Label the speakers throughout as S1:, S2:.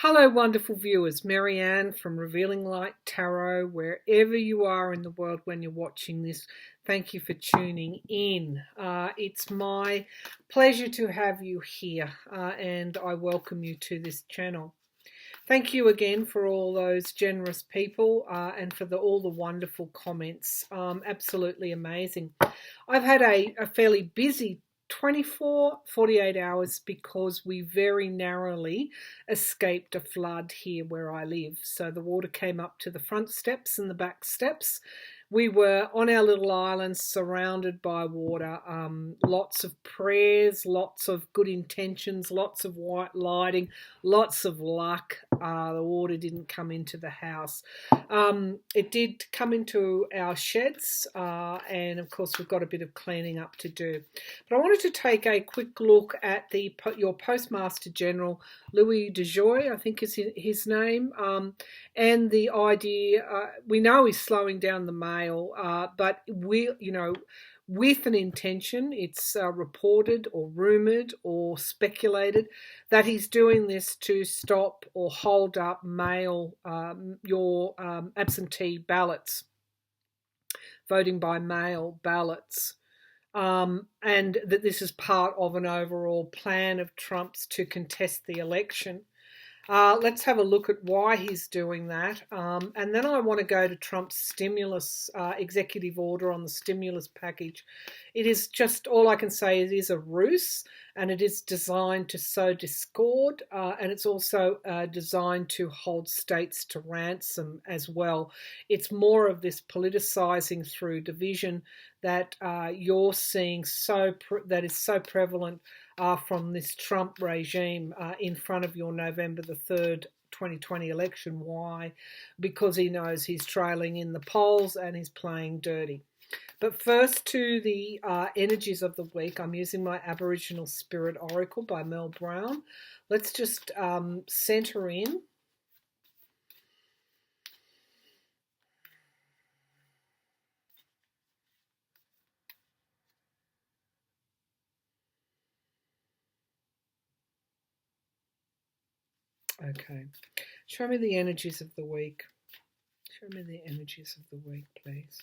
S1: Hello, wonderful viewers. Marianne from Revealing Light Tarot, wherever you are in the world when you're watching this, thank you for tuning in. It's my pleasure to have you here, and I welcome you to this channel. Thank you again for all those generous people and for all the wonderful comments. Absolutely amazing. I've had a fairly busy 48 hours because we very narrowly escaped a flood here where I live. So the water came up to the front steps and the back steps. We were on our little island surrounded by water. Lots of prayers, lots of good intentions, lots of white lighting, lots of luck. The water didn't come into the house. It did come into our sheds, and of course we've got a bit of cleaning up to do. But I wanted to take a quick look at your Postmaster General, Louis DeJoy, I think is his name, and the idea, we know he's slowing down the mail, but with an intention, it's reported or rumoured or speculated that he's doing this to stop or hold up your absentee ballots, voting by mail ballots. And that this is part of an overall plan of Trump's to contest the election. Let's have a look at why he's doing that. And then I want to go to Trump's stimulus executive order on the stimulus package. It is just, all I can say, it is a ruse, and it is designed to sow discord, and it's also designed to hold states to ransom as well. It's more of this politicizing through division that you're seeing that is so prevalent from this Trump regime in front of your November the 3rd 2020 election. Why? Because he knows he's trailing in the polls and he's playing dirty. But first to the energies of the week. I'm using my Aboriginal Spirit Oracle by Mel Brown. Let's just center in. Okay. Show me the energies of the week. Show me the energies of the week, please.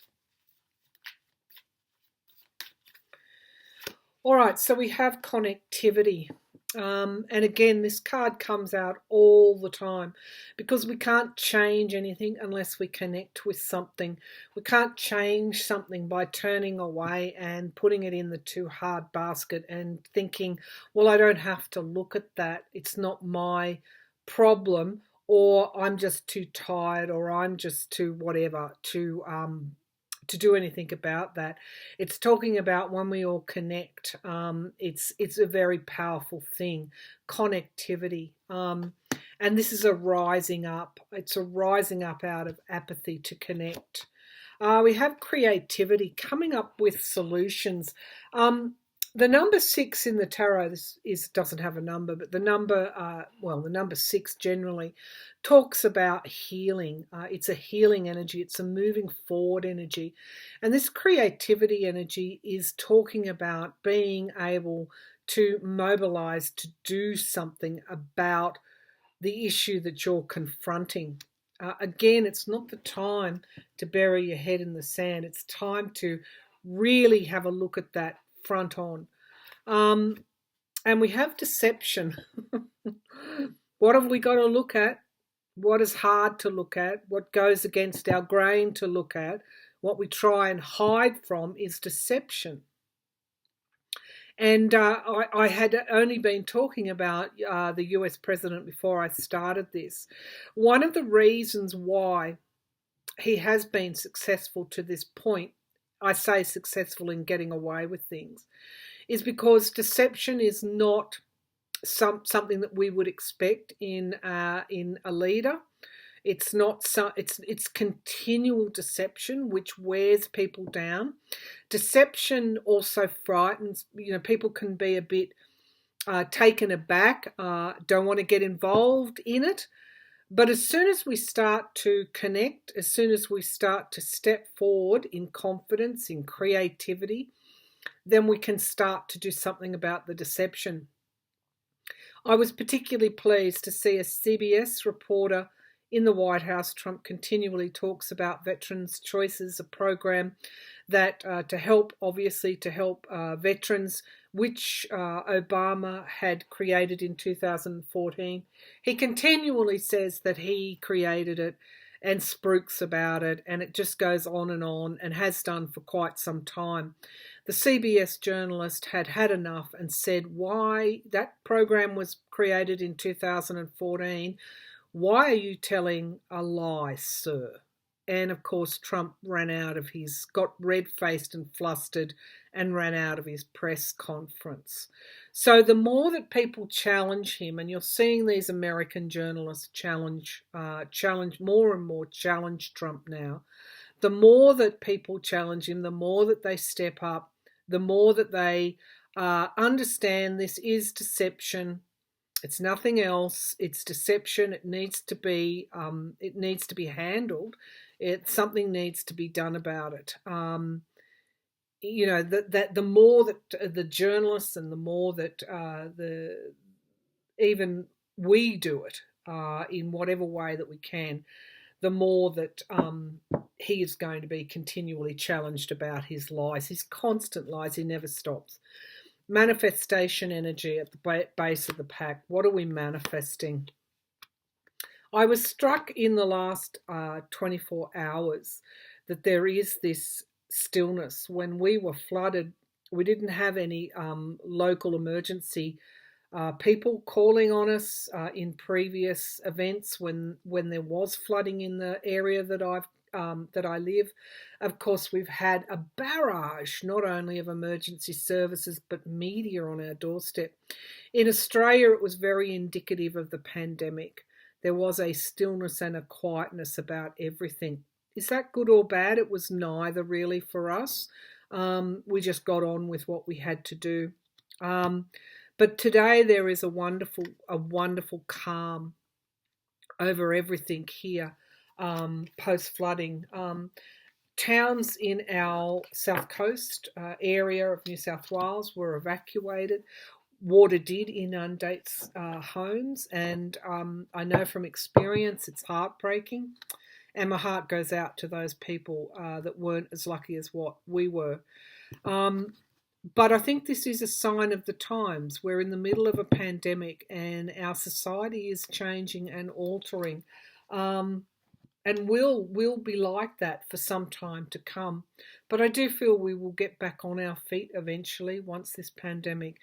S1: All right, so we have connectivity. And again, this card comes out all the time because we can't change anything unless we connect with something. We can't change something by turning away and putting it in the too hard basket and thinking, well, I don't have to look at that. It's not my problem, or I'm just too tired, or I'm just too whatever to do anything about that. It's talking about when we all connect. It's a very powerful thing, connectivity. And this is a rising up. It's a rising up out of apathy to connect. We have creativity, coming up with solutions. The number 6 in the tarot, doesn't have a number, but the number 6 generally talks about healing. It's a healing energy. It's a moving forward energy. And this creativity energy is talking about being able to mobilize to do something about the issue that you're confronting. Again, it's not the time to bury your head in the sand. It's time to really have a look at that front on. And we have deception. What have we got to look at? What is hard to look at? What goes against our grain to look at? What we try and hide from is deception. And I had only been talking about the US president before I started this. One of the reasons why he has been successful to this point, I say successful in getting away with things, is because deception is not something that we would expect in a leader. It's not it's continual deception which wears people down. Deception also frightens. People can be a bit taken aback, don't want to get involved in it. But as soon as we start to connect, as soon as we start to step forward in confidence, in creativity, then we can start to do something about the deception. I was particularly pleased to see a CBS reporter in the White House. Trump continually talks about Veterans Choices, a program that to help veterans, which Obama had created in 2014. He continually says that he created it and spruiks about it, and it just goes on and has done for quite some time. The CBS journalist had had enough and said, why that program was created in 2014. Why are you telling a lie, sir? And of course, Trump got red-faced and flustered and ran out of his press conference. So the more that people challenge him, and you're seeing these American journalists challenge more and more challenge Trump now, the more that people challenge him, the more that they step up, the more that they understand this is deception. It's nothing else. It's deception. It needs to be handled. Something needs to be done about it. That the more that the journalists and the more that even we do it in whatever way that we can, the more that he is going to be continually challenged about his lies, his constant lies. He never stops. Manifestation energy at the base of the pack. What are we manifesting? I was struck in the last 24 hours that there is this stillness. When we were flooded, we didn't have any local emergency people calling on us in previous events when there was flooding in the area that I live. Of course, we've had a barrage not only of emergency services but media on our doorstep. In Australia, it was very indicative of the pandemic. There was a stillness and a quietness about everything. Is that good or bad? It was neither really for us. We just got on with what we had to do. But today there is a wonderful calm over everything here. Post-flooding. Towns in our south coast area of New South Wales were evacuated. Water did inundate homes, and I know from experience it's heartbreaking, and my heart goes out to those people that weren't as lucky as what we were. But I think this is a sign of the times. We're in the middle of a pandemic and our society is changing and altering. And will be like that for some time to come. But I do feel we will get back on our feet eventually once this pandemic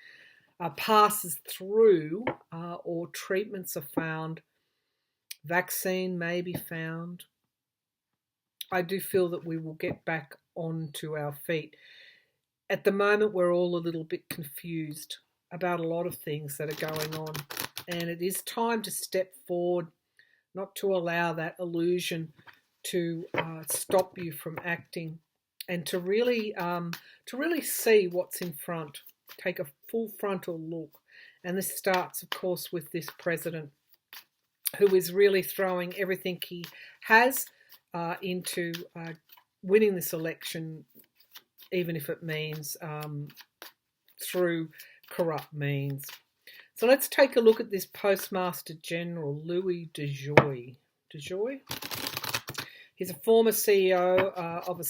S1: passes through or treatments are found, vaccine may be found. I do feel that we will get back onto our feet. At the moment, we're all a little bit confused about a lot of things that are going on. And it is time to step forward, not to allow that illusion to stop you from acting, and to really see what's in front. Take a full frontal look. And this starts, of course, with this president who is really throwing everything he has into winning this election, even if it means through corrupt means. So let's take a look at this Postmaster General, Louis DeJoy. DeJoy? He's a former CEO of a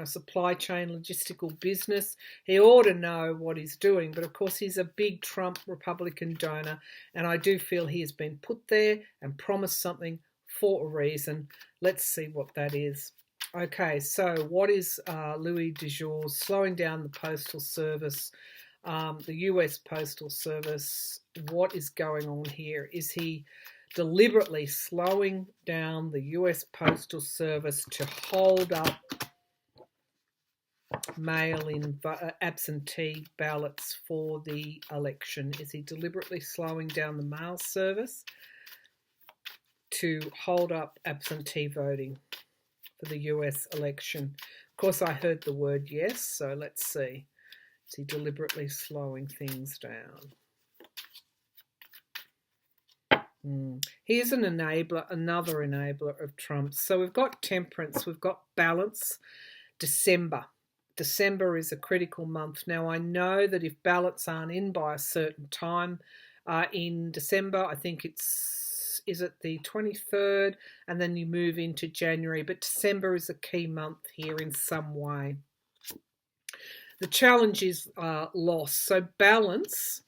S1: supply chain logistical business. He ought to know what he's doing, but of course he's a big Trump Republican donor, and I do feel he has been put there and promised something for a reason. Let's see what that is. Okay, so what is Louis DeJoy slowing down the Postal Service, the US Postal Service? What is going on here? Is he deliberately slowing down the US Postal Service to hold up mail-in absentee ballots for the election? Is he deliberately slowing down the mail service to hold up absentee voting for the US election? Of course, I heard the word yes, so let's see. Is he deliberately slowing things down? He is an enabler, another enabler of Trump. So we've got temperance, we've got balance. December. December is a critical month. Now, I know that if ballots aren't in by a certain time, in December. I think is it the 23rd, and then you move into January. But December is a key month here in some way. The challenge is loss. So balance,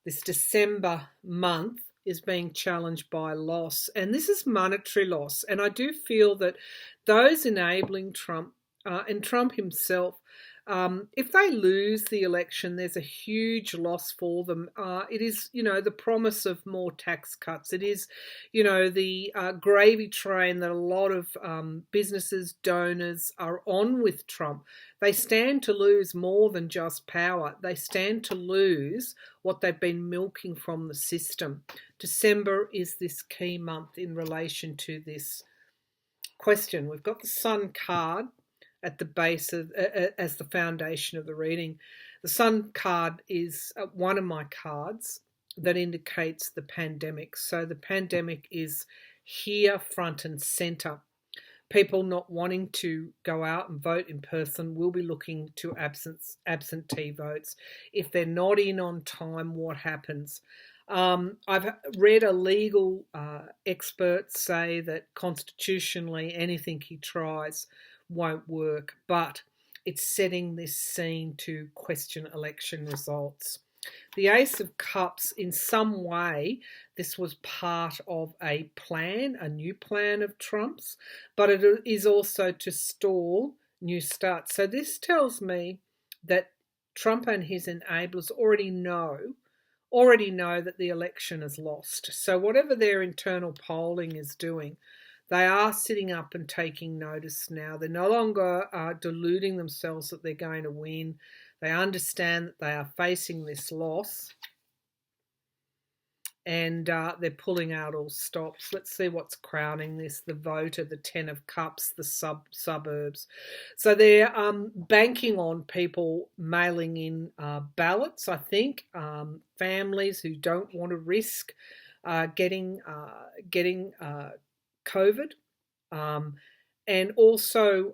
S1: this December month, is being challenged by loss, and this is monetary loss. And I do feel that those enabling Trump and Trump himself, if they lose the election, there's a huge loss for them. It is, the promise of more tax cuts. It is, the gravy train that a lot of businesses, donors are on with Trump. They stand to lose more than just power. They stand to lose what they've been milking from the system. December is this key month in relation to this question. We've got the Sun card at the base of, as the foundation of the reading. The Sun card is one of my cards that indicates the pandemic. So the pandemic is here front and centre. People not wanting to go out and vote in person will be looking to absentee votes. If they're not in on time, what happens? I've read a legal expert say that constitutionally anything he tries won't work, but it's setting this scene to question election results. The Ace of Cups, in some way, this was part of a plan, a new plan of Trump's, but it is also to stall new starts. So this tells me that Trump and his enablers already know that the election is lost. So whatever their internal polling is doing, they are sitting up and taking notice now. They're no longer deluding themselves that they're going to win. They understand that they are facing this loss, and they're pulling out all stops. Let's see what's crowning this. The voter, the 10 of Cups, the suburbs. So they're banking on people mailing in ballots, I think, families who don't want to risk getting COVID. And also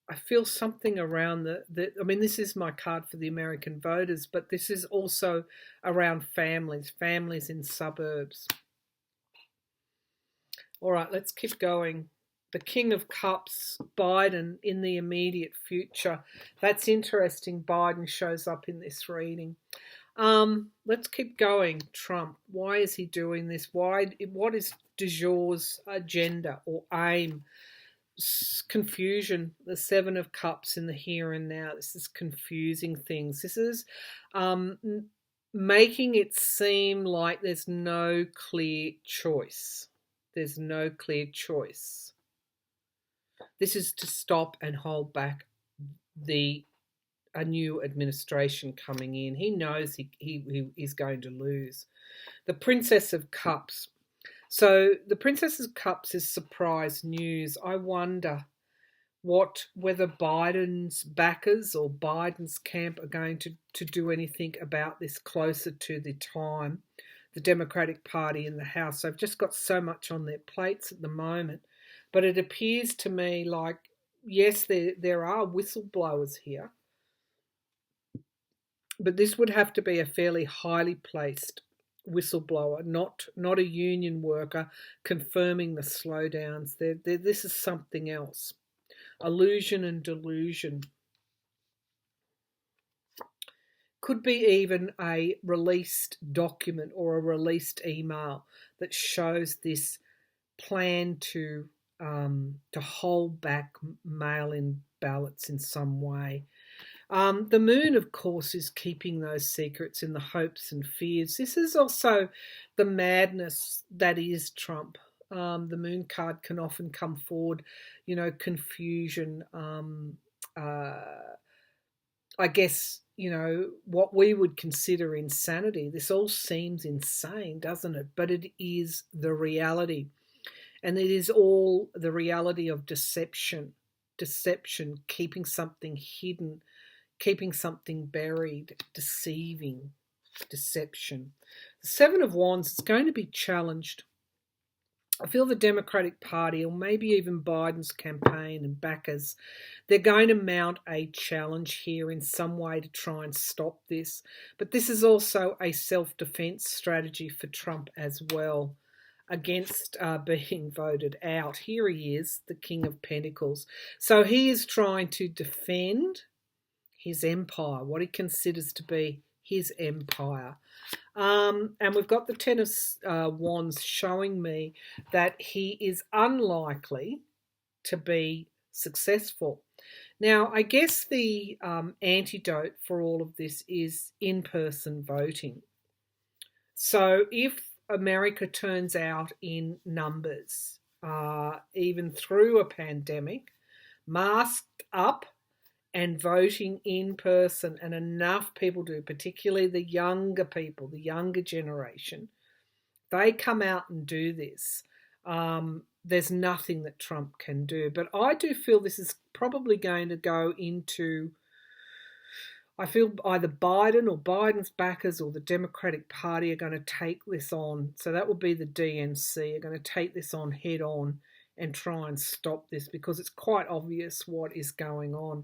S1: I feel something around this is my card for the American voters, but this is also around families in suburbs. All right, let's keep going. The King of Cups, Biden in the immediate future. That's interesting. Biden shows up in this reading. Let's keep going. Trump, why is he doing this? What is du jour's agenda or aim? Confusion. The 7 of Cups in the here and now. This is confusing things. This is making it seem like there's no clear choice. There's no clear choice. This is to stop and hold back a new administration coming in. He knows he is going to lose. The Princess of Cups. So the Princess of Cups is surprise news. I wonder whether Biden's backers or Biden's camp are going to do anything about this closer to the time. The Democratic Party in the House. They've just got so much on their plates at the moment. But it appears to me like, yes, there are whistleblowers here. But this would have to be a fairly highly placed whistleblower, not a union worker confirming the slowdowns. This is something else. Illusion and delusion. Could be even a released document or a released email that shows this plan to hold back mail-in ballots in some way. The moon, of course, is keeping those secrets in the hopes and fears. This is also the madness that is Trump. The moon card can often come forward, confusion. I guess, what we would consider insanity. This all seems insane, doesn't it? But it is the reality. And it is all the reality of deception, keeping something hidden, keeping something buried, deceiving, deception. The 7 of Wands is going to be challenged. I feel the Democratic Party, or maybe even Biden's campaign and backers, they're going to mount a challenge here in some way to try and stop this. But this is also a self-defense strategy for Trump as well, against being voted out. Here he is, the King of Pentacles. So he is trying to defend his empire, what he considers to be his empire. And we've got the Ten of Wands showing me that he is unlikely to be successful. Now, I guess the antidote for all of this is in-person voting. So if America turns out in numbers, even through a pandemic, masked up and voting in person, and enough people do, particularly the younger people, the younger generation, they come out and do this. There's nothing that Trump can do. But I do feel this is probably going to go into, I feel either Biden or Biden's backers or the Democratic Party are going to take this on. So that would be the DNC, are going to take this on head on and try and stop this, because it's quite obvious what is going on.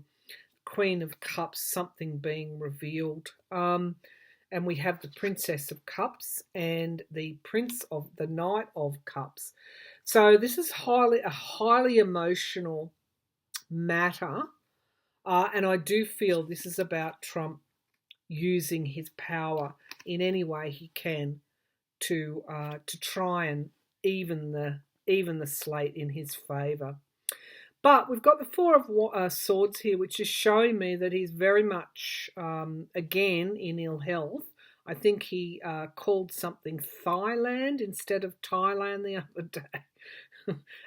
S1: Queen of Cups, something being revealed. And we have the Princess of Cups and the Knight of Cups. So this is a highly emotional matter. And I do feel this is about Trump using his power in any way he can to try and even the slate in his favour. But we've got the Four of Swords here, which is showing me that he's very much, again, in ill health. I think he called something Thailand instead of Thailand the other day.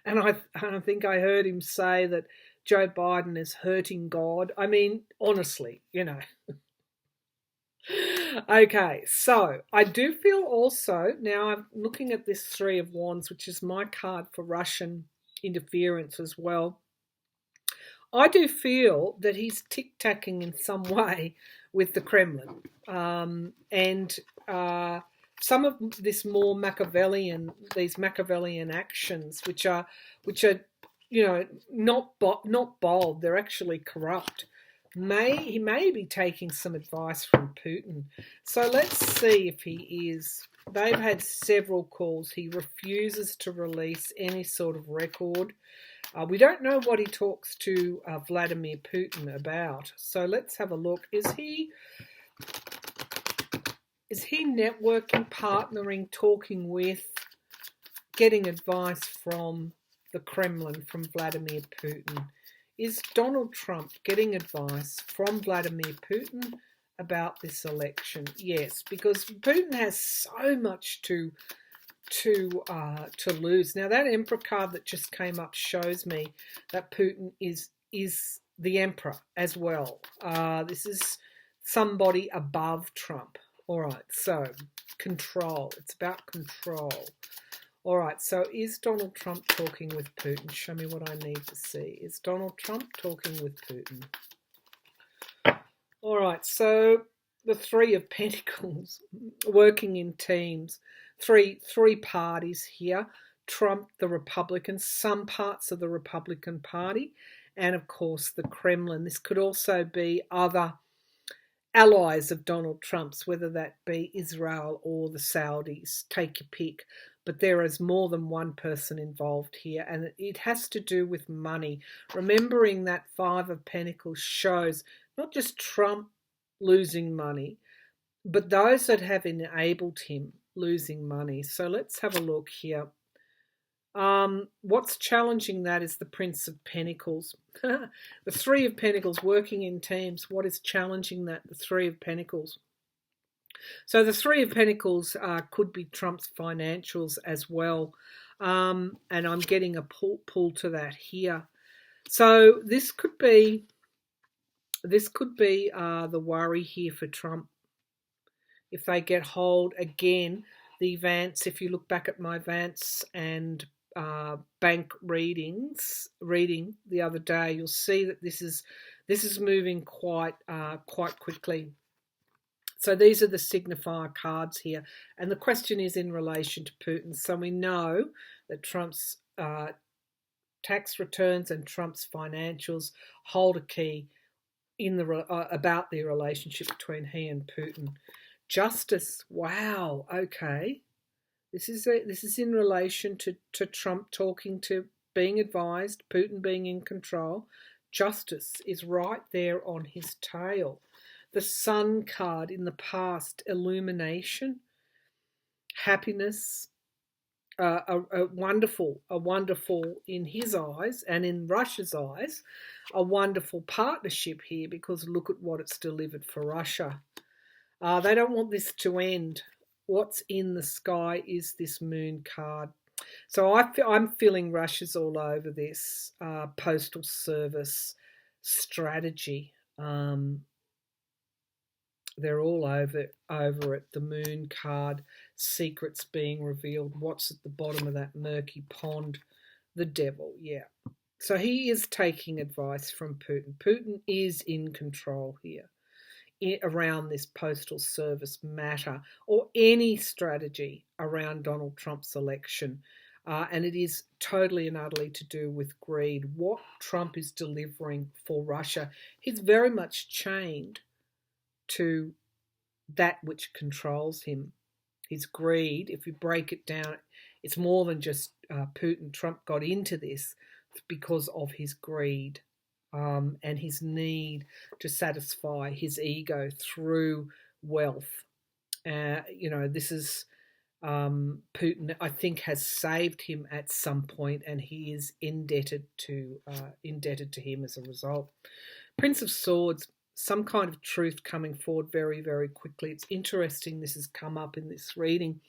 S1: And I think I heard him say that Joe Biden is hurting God. I mean, honestly, Okay, so I do feel also, now I'm looking at this Three of Wands, which is my card for Russian interference as well. I do feel that he's tic-tacking in some way with the Kremlin, and some of this more Machiavellian actions, which are not bold, they're actually corrupt. He may be taking some advice from Putin. So let's see if he is. They've had several calls. He refuses to release any sort of record. We don't know what he talks to Vladimir Putin about. So let's have a look. Is he networking, partnering, talking with, getting advice from the Kremlin, from Vladimir Putin? Is Donald Trump getting advice from Vladimir Putin about this election? Yes, because Putin has so much to lose. Now, that Emperor card that just came up shows me that Putin is the Emperor as well. This is somebody above Trump. All right, so control. It's about control. All right, so is Donald Trump talking with Putin? Show me what I need to see. Is Donald Trump talking with Putin? All right, so the Three of Pentacles, working in teams. Three parties here. Trump, the Republicans, some parts of the Republican Party, and of course the Kremlin. This could also be other allies of Donald Trump's, whether that be Israel or the Saudis. Take your pick. But there is more than one person involved here, and it has to do with money. Remembering that Five of Pentacles shows not just Trump losing money, but those that have enabled him losing money. So let's have a look here. What's challenging that is the Prince of Pentacles. The Three of Pentacles, working in teams. What is challenging that? The Three of Pentacles. So the Three of Pentacles could be Trump's financials as well. And I'm getting a pull to that here. So this could be the worry here for Trump. If they get hold again, the Vance, if you look back at my Vance and bank reading the other day, you'll see that this is moving quite quickly. So these are the signifier cards here. And the question is in relation to Putin. So we know that Trump's tax returns and Trump's financials hold a key in the about the relationship between he and Putin. Justice, wow, okay. This is in relation to Trump talking to, being advised, Putin being in control. Justice is right there on his tail. The Sun card in the past, illumination, happiness, a wonderful in his eyes and in Russia's eyes, a wonderful partnership here, because look at what it's delivered for Russia. They don't want this to end. What's in the sky is this Moon card. So I'm feeling Russia's all over this postal service strategy. They're all over it. The Moon card, secrets being revealed. What's at the bottom of that murky pond? The devil, yeah. So he is taking advice from Putin. Putin is in control here around this postal service matter, or any strategy around Donald Trump's election. And it is totally and utterly to do with greed. What Trump is delivering for Russia, he's very much chained to that which controls him. His greed, if you break it down, it's more than just Putin. Trump got into this because of his greed. And his need to satisfy his ego through wealth. This is Putin, I think, has saved him at some point, and he is indebted to him as a result. Prince of Swords, some kind of truth coming forward very, very quickly. It's interesting this has come up in this reading,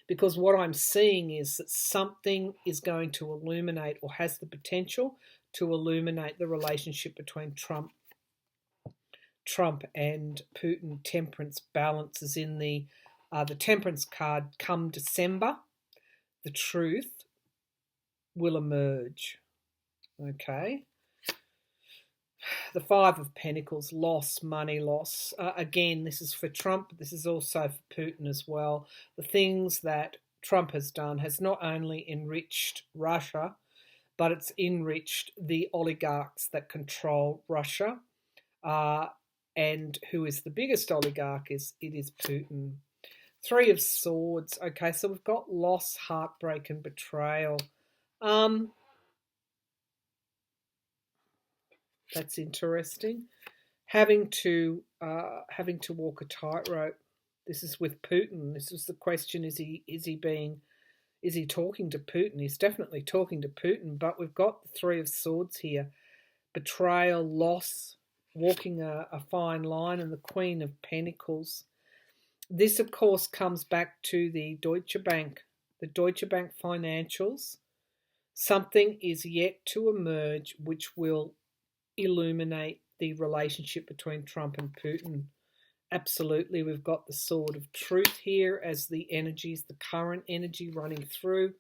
S1: because what I'm seeing is that something is going to illuminate, or has the potential to illuminate, the relationship between Trump and Putin. Temperance, balance is in the Temperance card. Come December, the truth will emerge. Okay. The Five of Pentacles, loss, money loss. Again, this is for Trump, but this is also for Putin as well. The things that Trump has done has not only enriched Russia, but it's enriched the oligarchs that control Russia. And who is the biggest oligarch? It is Putin. Three of Swords. Okay, so we've got loss, heartbreak, and betrayal. That's interesting. Having to walk a tightrope. This is with Putin. This is the question: is he talking to Putin? He's definitely talking to Putin, but we've got the Three of Swords here. Betrayal, loss, walking a fine line, and the Queen of Pentacles. This, of course, comes back to the Deutsche Bank financials. Something is yet to emerge which will illuminate the relationship between Trump and Putin. Absolutely, we've got the Sword of Truth here as the energies, the current energy running through.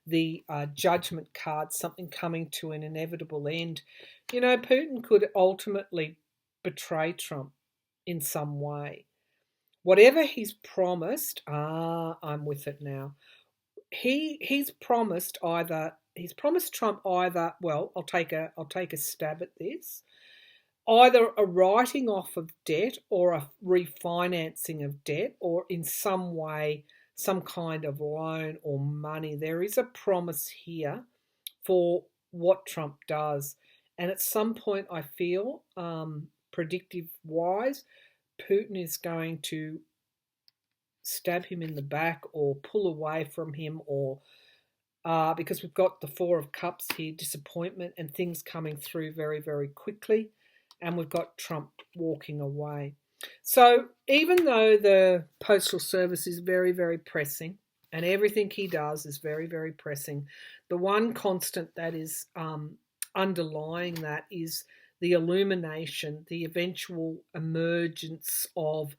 S1: The Judgment card, something coming to an inevitable end. Putin could ultimately betray Trump in some way. Whatever he's promised, I'm with it now. He's promised Trump either, well, I'll take a stab at this. Either a writing off of debt, or a refinancing of debt, or in some way, some kind of loan or money. There is a promise here for what Trump does. And at some point, I feel, predictive-wise, Putin is going to stab him in the back or pull away from him, or because we've got the Four of Cups here, disappointment and things coming through very, very quickly. And we've got Trump walking away. So even though the Postal Service is very, very pressing, and everything he does is very, very pressing, the one constant that is underlying that is the illumination, the eventual emergence of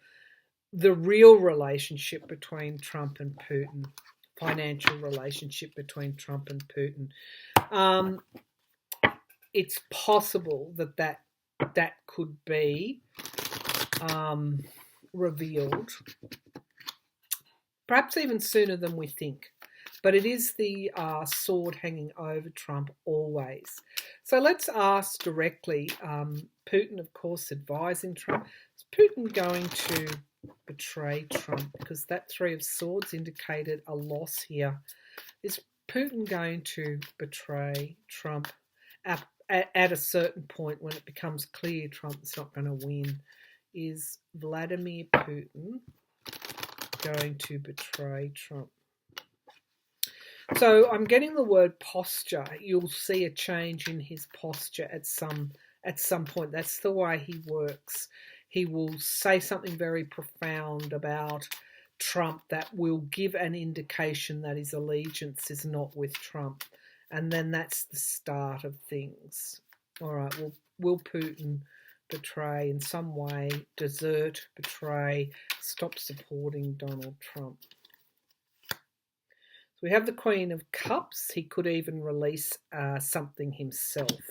S1: the real relationship between Trump and Putin, financial relationship between Trump and Putin. It's possible that could be revealed, perhaps even sooner than we think. But it is the sword hanging over Trump always. So let's ask directly, Putin, of course, advising Trump. Is Putin going to betray Trump? Because that Three of Swords indicated a loss here. Is Putin going to betray Trump at a certain point when it becomes clear Trump's not going to win? Is Vladimir Putin going to betray Trump? So I'm getting the word posture. You'll see a change in his posture at some point. That's the way he works. He will say something very profound about Trump that will give an indication that his allegiance is not with Trump. And then that's the start of things. All right, well, will Putin betray in some way, desert, betray, stop supporting Donald Trump? So we have the Queen of Cups. He could even release something himself.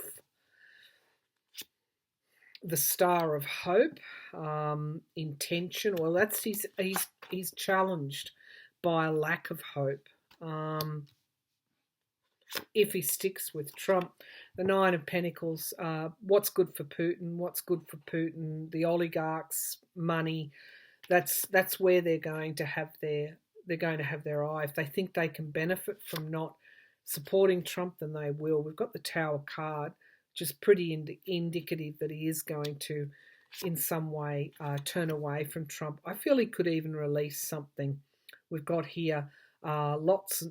S1: The Star of Hope, intention. Well, that's he's challenged by a lack of hope. If he sticks with Trump, the Nine of Pentacles. What's good for Putin? What's good for Putin? The oligarchs' money. That's where they're going to have their eye. If they think they can benefit from not supporting Trump, then they will. We've got the Tower card, which is pretty indicative that he is going to, in some way, turn away from Trump. I feel he could even release something. We've got here lots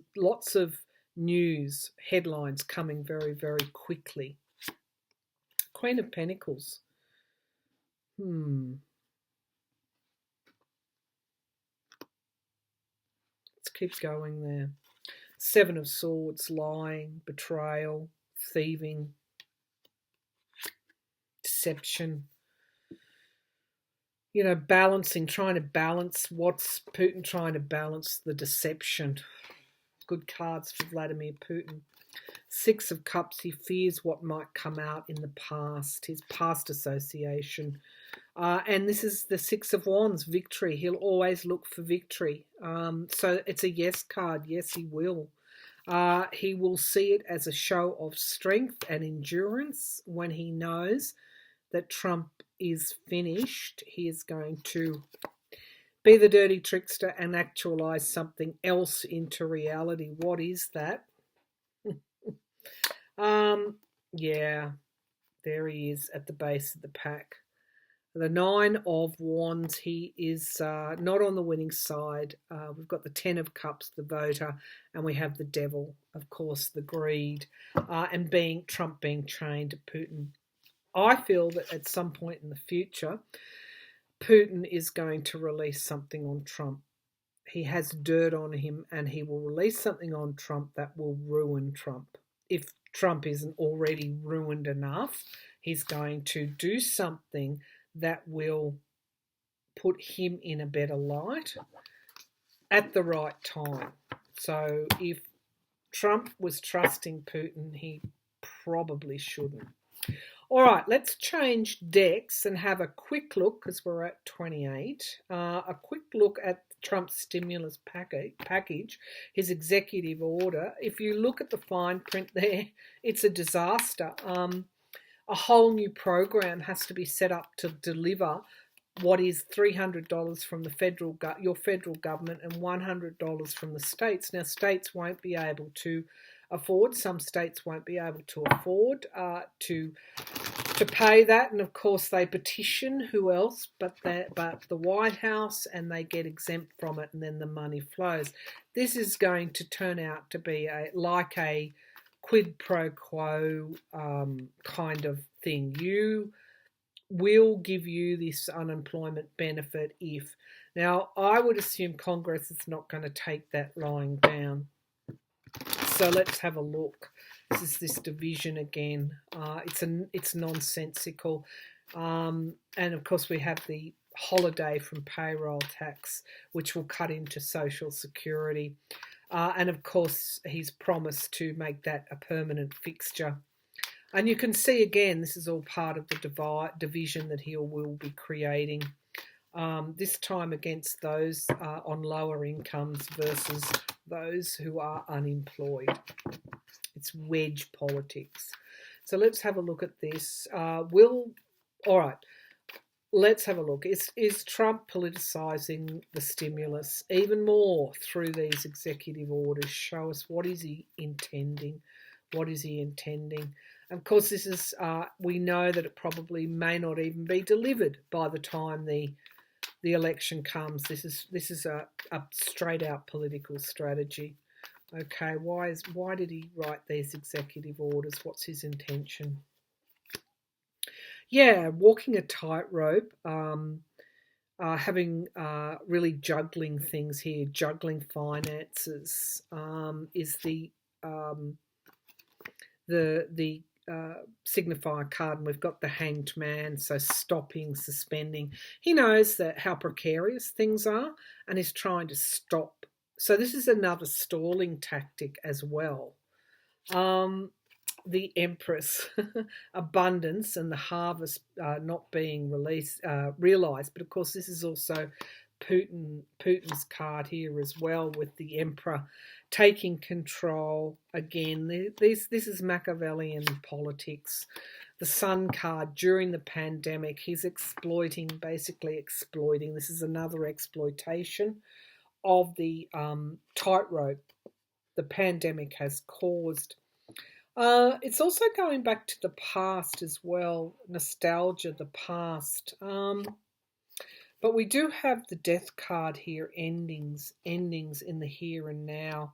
S1: of news headlines coming very, very quickly. Queen of Pentacles. Keep going there. Seven of Swords, lying, betrayal, thieving, deception. You know, balancing, trying to balance. What's Putin trying to balance? The deception. Good cards for Vladimir Putin. Six of Cups, he fears what might come out in the past, his past association. And this is the Six of Wands, victory. He'll always look for victory. So it's a yes card. Yes, he will. He will see it as a show of strength and endurance. When he knows that Trump is finished, he is going to be the dirty trickster and actualize something else into reality. What is that? Yeah, there he is at the base of the pack. The Nine of Wands, he is not on the winning side. We've got the Ten of Cups, the voter, and we have the Devil, of course, the greed, and Trump being chained to Putin. I feel that at some point in the future, Putin is going to release something on Trump. He has dirt on him, and he will release something on Trump that will ruin Trump. If Trump isn't already ruined enough, he's going to do something that will put him in a better light at the right time. So if Trump was trusting Putin, he probably shouldn't. All right, let's change decks and have a quick look, because we're at 28, a quick look at Trump's stimulus package, his executive order. If you look at the fine print there, it's a disaster. A whole new program has to be set up to deliver what is $300 from your federal government and $100 from the states. Now, states won't be able to afford. Some states won't be able to afford to pay that, and of course they petition. Who else? But the White House, and they get exempt from it, and then the money flows. This is going to turn out to be like a quid pro quo kind of thing. We'll give you this unemployment benefit if. Now, I would assume Congress is not going to take that lying down. So let's have a look. This is this division again. It's nonsensical. And of course we have the holiday from payroll tax, which will cut into Social Security. And of course he's promised to make that a permanent fixture. And you can see again, this is all part of the division that he will be creating. this time against those on lower incomes versus those who are unemployed. It's wedge politics. So let's have a look at this. All right, let's have a look. Is Trump politicizing the stimulus even more through these executive orders? Show us, what is he intending? What is he intending? And of course, this is we know that it probably may not even be delivered by the time the election comes. This is a straight out political strategy. Okay, why did he write these executive orders? What's his intention? Yeah, walking a tightrope, having really juggling things here, juggling finances is the signifier card, and we've got the Hanged Man, so stopping, suspending. He knows that how precarious things are and is trying to stop. So this is another stalling tactic as well. The Empress, abundance and the harvest not being realised, but of course this is also Putin's card here as well, with the Emperor taking control. Again, this is Machiavellian politics. The Sun card during the pandemic, he's basically exploiting. This is another exploitation of the tightrope the pandemic has caused. It's also going back to the past as well, nostalgia, the past. But we do have the Death card here, endings in the here and now.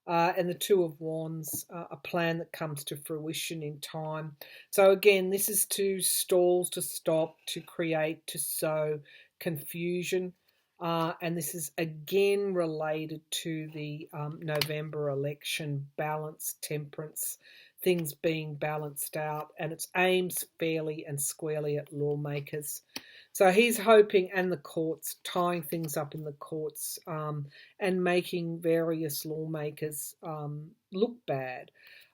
S1: And the Two of Wands, a plan that comes to fruition in time. So again, this is to stall, to stop, to create, to sow confusion. And this is again related to the November election, balance, temperance, things being balanced out, and it's aims fairly and squarely at lawmakers. So he's hoping, and the courts, tying things up in the courts and making various lawmakers look bad.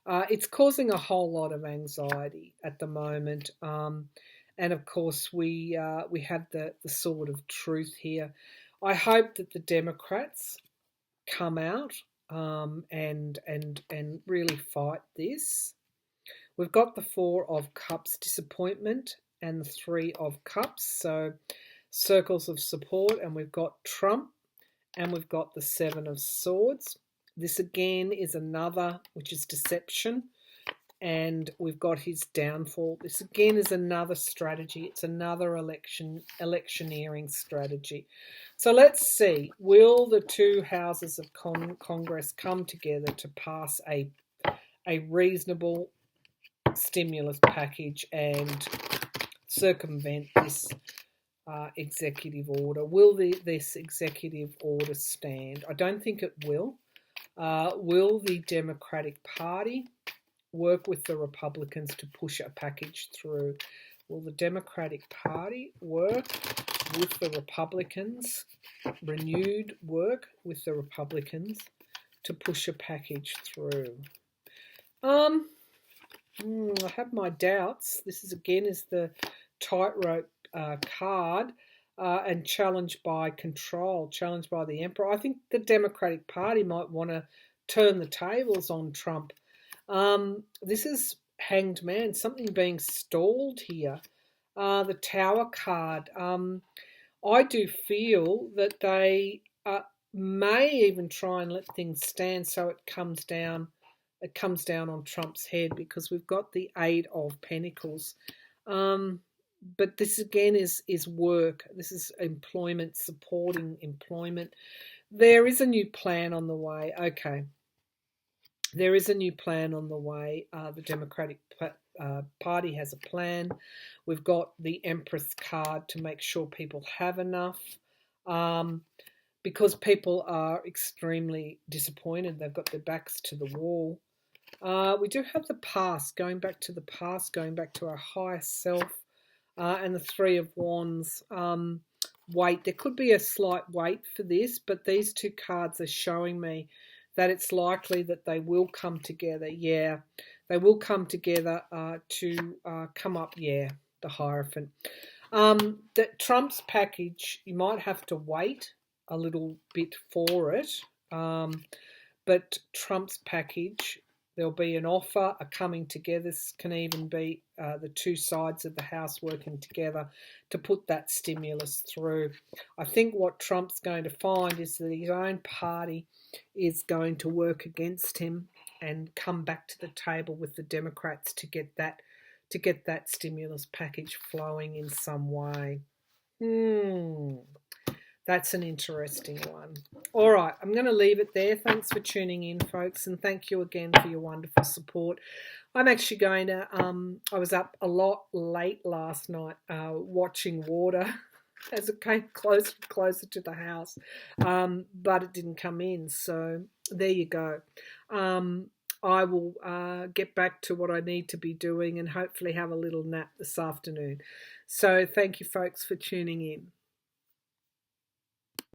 S1: It's causing a whole lot of anxiety at the moment. And of course, we have the sword of truth here. I hope that the Democrats come out and really fight this. We've got the Four of Cups, disappointment, and the Three of Cups, so circles of support, and we've got Trump, and we've got the Seven of Swords. This again is another, which is deception, and we've got his downfall. This again is another strategy. It's another electioneering strategy. So let's see, will the two houses of Congress come together to pass a reasonable stimulus package and circumvent this executive order? Will this executive order stand? I don't think it will. Will the Democratic Party work with the Republicans to push a package through? Will the Democratic Party work with the Republicans, renewed work with the Republicans to push a package through? I have my doubts. This is again is the tightrope card and challenged by control, challenged by the Emperor. I think the Democratic Party might want to turn the tables on Trump. This is Hanged Man, something being stalled here. The Tower card. I do feel that they may even try and let things stand so it comes down on Trump's head, because we've got the Eight of Pentacles. But this again is work. This is employment, supporting employment. There is a new plan on the way. Okay. There is a new plan on the way. The Democratic Party has a plan. We've got the Empress card to make sure people have enough, because people are extremely disappointed. They've got their backs to the wall. We do have the past, going back to the past, going back to our higher self, and the Three of Wands. Wait, there could be a slight wait for this, but these two cards are showing me that it's likely that they will come together. Yeah, they will come together to come up, the Hierophant. That Trump's package, you might have to wait a little bit for it. But Trump's package, there'll be an offer, a coming together. This can even be the two sides of the House working together to put that stimulus through. I think what Trump's going to find is that his own party is going to work against him and come back to the table with the Democrats to get that stimulus package flowing in some way. That's an interesting one. All right, I'm going to leave it there. Thanks for tuning in, folks, and thank you again for your wonderful support. I'm actually going to, I was up a lot late last night watching water as it came closer to the house, but it didn't come in, so there you go. I will get back to what I need to be doing and hopefully have a little nap this afternoon. So thank you, folks, for tuning in.